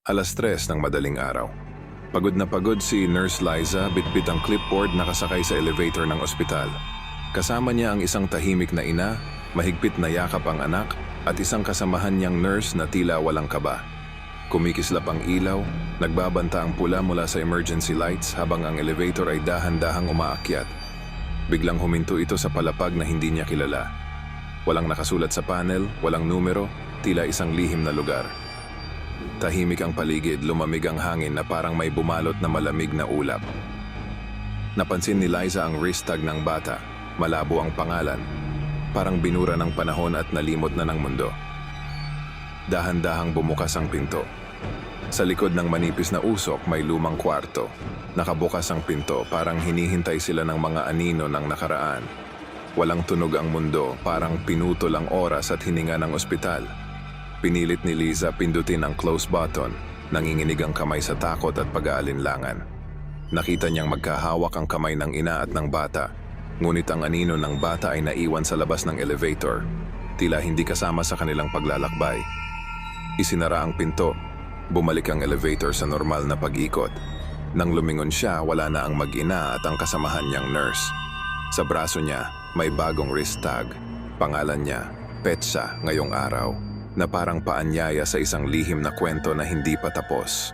3:00 ng madaling araw. Pagod na pagod si Nurse Liza, bitbit ang clipboard nakasakay sa elevator ng ospital. Kasama niya ang isang tahimik na ina, mahigpit na yakap ang anak, at isang kasamahan niyang nurse na tila walang kaba. Kumikislap ang ilaw, nagbabanta ang pula mula sa emergency lights habang ang elevator ay dahan-dahang umaakyat. Biglang huminto ito sa palapag na hindi niya kilala. Walang nakasulat sa panel, walang numero, tila isang lihim na lugar. Tahimik ang paligid, lumamig ang hangin na parang may bumalot na malamig na ulap. Napansin ni Liza ang wrist tag ng bata, malabo ang pangalan. Parang binura ng panahon at nalimot na ng mundo. Dahan-dahang bumukas ang pinto. Sa likod ng manipis na usok may lumang kwarto. Nakabukas ang pinto, parang hinihintay sila ng mga anino ng nakaraan. Walang tunog ang mundo, parang pinutol ang oras at hininga ng ospital. Pinilit ni Liza pindutin ang close button, nanginginig ang kamay sa takot at pag-aalinlangan. Nakita niyang magkahawak ang kamay ng ina at ng bata, ngunit ang anino ng bata ay naiwan sa labas ng elevator, tila hindi kasama sa kanilang paglalakbay. Isinara ang pinto, bumalik ang elevator sa normal na pag-ikot. Nang lumingon siya, wala na ang mag-ina at ang kasamahan niyang nurse. Sa braso niya, may bagong wrist tag. Pangalan niya, Petsa ngayong araw, na parang paanyaya sa isang lihim na kwento na hindi pa tapos.